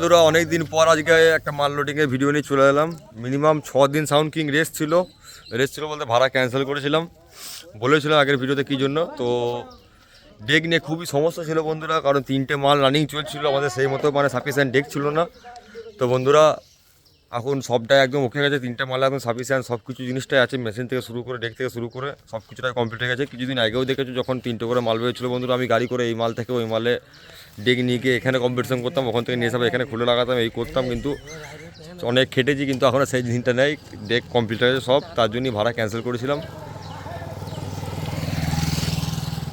বন্ধুরা অনেক দিন পর আজকে একটা মাল লোডিংয়ের ভিডিও নিয়ে চলে এলাম। মিনিমাম 6 দিন সাউন্ড কিং রেস্ট ছিল বলতে ভাড়া ক্যান্সেল করেছিলাম, বলেছিলাম আগের ভিডিওতে কী জন্য। তো ডেক নিয়ে খুবই সমস্যা ছিল বন্ধুরা, কারণ 3টে মাল রানিং চলছিল আমাদের, সেই মতো মানে সাফিসিয়েন্ট ডেক ছিল না। তো বন্ধুরা এখন সবটাই একদম ওকে গেছে, 3টে মাল একদম সাফিসিয়েন্ট, সব কিছু জিনিসটাই আছে, মেশিন থেকে শুরু করে ডেক থেকে শুরু করে সব কিছুটাই কমপ্লিট হয়ে গেছে। কিছুদিন আগেও দেখেছো যখন 3টে করে মাল বেরোচ্ছিল বন্ধুরা, আমি গাড়ি করে এই মাল থেকে ওই মালে ডেক নিয়ে গিয়ে এখানে কম্পিটিশন করতাম, ওখান থেকে নিয়ে সব এখানে খুলে লাগাতাম, এই করতাম। কিন্তু অনেক খেটেছি, কিন্তু এখনও সেই জিনিসটা নেই, ডেক কমপ্লিট হয়ে গেছে সব, তার জন্যই ভাড়া ক্যান্সেল করেছিলাম।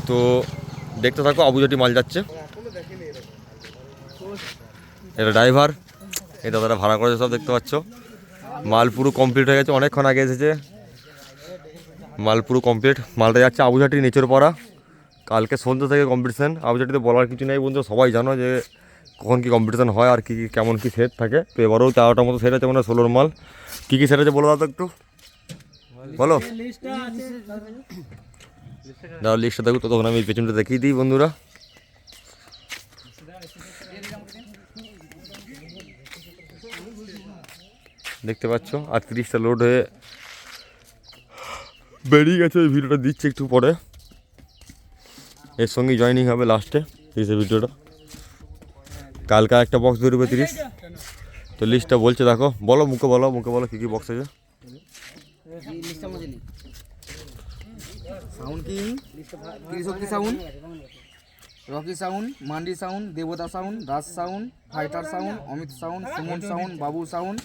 তো দেখতে থাকো, আবুজাটি মাল যাচ্ছে, এটা ড্রাইভার, এই দাদারা ভাড়া করেছে সব দেখতে পাচ্ছ। মাল পুরো কমপ্লিট হয়ে গেছে, অনেকক্ষণ আগে এসেছে, মাল পুরো কমপ্লিট। মালটা যাচ্ছে আবুঝাটির নিচের পাড়া, কালকে সন্ধ্যা থেকে কম্পিটিশান। আবুঝাটিতে বলার কিছু নেই বন্ধু, সবাই জানো যে কখন কী কম্পিটিশান হয় আর কী কী কেমন কী সেট থাকে। তো এবারেও 13টার মতো সেট আছে, মানে 16 মাল। কী কী সেট আছে বলো দাদা একটু বলো, দাদা লিস্টটা দেখো। তো তখন আমি পেছনটা দেখিয়ে দিই বন্ধুরা। দেখতে পাচ্ছ আর 30টা লোড হয়ে বেরিয়ে গেছে, ওই ভিডিওটা দিচ্ছে একটু পরে, এর সঙ্গে জয়েনিং হবে লাস্টে 30 ভিডিওটা। কালকে একটা বক্স বেরোবে 30। তো লিস্টটা বলছে দেখো, বলো মুখে বলো কী কী বক্স আছে। Sound king, ত্রিশক্তি sound, Rocky sound, mandi sound, দেবতা সাউন্ড, রাজ sound, fighter sound, Amit sound, Suman sound, বাবু সাউন্ড,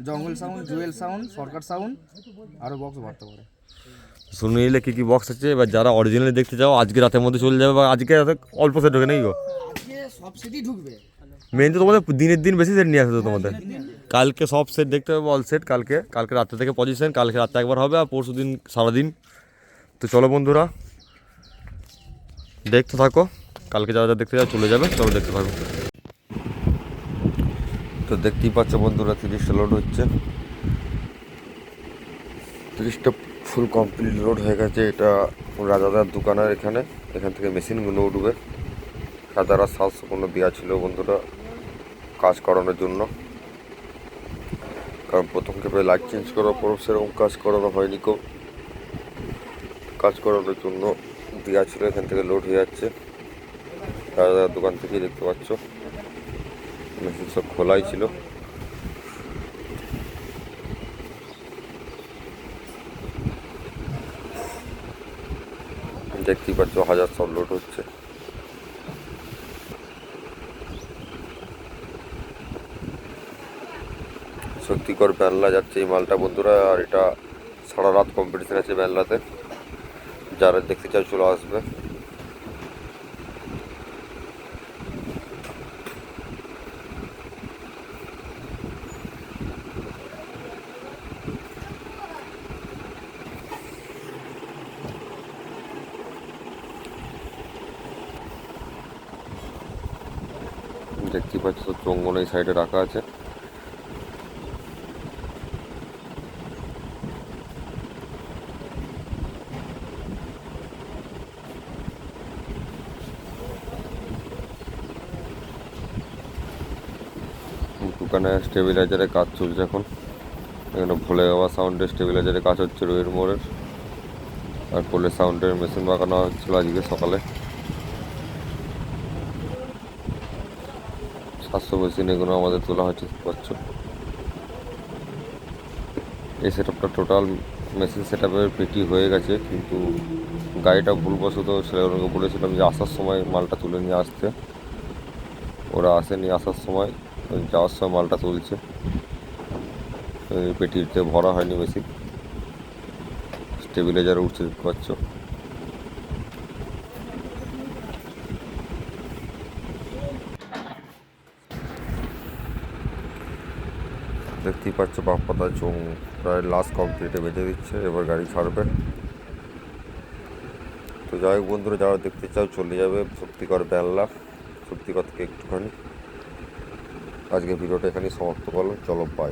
জঙ্গল সাউন্ড, জুয়েল সাউন্ড, সরকার সাউন্ড, আরও বক্স বাড়তে পারে। শুনে নিলে কী কী বক্স আছে। এবার যারা অরিজিনালি দেখতে চাও আজকে রাতের মধ্যে চলে যাবে, বা আজকে রাতে অল্প সেট ঢোকে নেই গো, সব সেটই ঢুকবে। মেন তো তোমাদের দিনের দিন বেশি সেট নিয়ে আসবে তোমাদের। কালকে সব সেট দেখতে হবে, অল সেট। কালকে রাত্রে থেকে পজিশন, কালকে রাত্রে একবার হবে, আর পরশু দিন সারাদিন। তো চলো বন্ধুরা দেখতে থাকো, কালকে যারা দেখতে যাও চলে যাবে, চলো দেখতে থাকো। তো দেখতেই পাচ্ছ বন্ধুরা 30টা লোড হচ্ছে, 30টা ফুল কমপ্লিট লোড হয়ে গেছে। এটা রাজাদার দোকানের এখান থেকে মেশিনগুলো উঠবে। রাজারা 715 দেওয়া ছিল বন্ধুরা কাজ করানোর জন্য, কারণ প্রথম ক্ষেপে লাইট চেঞ্জ করার পর সেরকম কাজ করানো হয়নি। কাজ করানোর জন্য দেওয়া ছিল, এখান থেকে লোড হয়ে যাচ্ছে রাজাদার দোকান থেকেই। দেখতে পাচ্ছ মেশিন সব খোলাই ছিল। দেখতেই পাচ্ছ হাজার সব লোড হচ্ছে। সত্যিকর ব্যানলা যাচ্ছে এই মালটা বন্ধুরা, আর এটা সারা রাত কম্পিটিশন আছে ব্যানলাতে, যারা দেখতে চাও চলে আসবে। দেখতেই পাচ্ছ চঙ্গন এই সাইডে রাখা আছে। দোকানে স্টেবিলাইজারের কাজ চলছে এখন, এখানে ভোলে বাবা সাউন্ডের স্টেবিলাইজারের কাজ হচ্ছে রোহির মোড়ের, আর পোলের সাউন্ডের মেশিন লাগানো হচ্ছিল আজকে সকালে। 700 মেশিন এগুলো আমাদের তোলা হচ্ছে পাচ্ছ। এই সেট আপটা টোটাল মেশিন সেট আপের পেটি হয়ে গেছে, কিন্তু গাড়িটা ভুলবশত ছেলেগুলোকে বলেছিলাম যে আসার সময় মালটা তুলে নিয়ে আসতে, ওরা আসেনি আসার সময়, যাওয়ার সময় মালটা তুলছে। পেটিতে ভরা হয়নি মেশিন, স্টেবিলাইজার উঠছে দেখতে পাচ্ছ। দেখতেই পাচ্ছ বাপ্পাদা চোং প্রায় লাস্ট কমপ্লিটে বেঁধে দিচ্ছে, এবার গাড়ি ছাড়বে। তো যাই হোক বন্ধুরা, যারা দেখতে চাও চলে যাবে শক্তিগড় বেল্লা, শক্তিগড় থেকে একটুখানি। আজকে ভিডিওটা এখানেই সমাপ্ত করলাম, চলো বাই।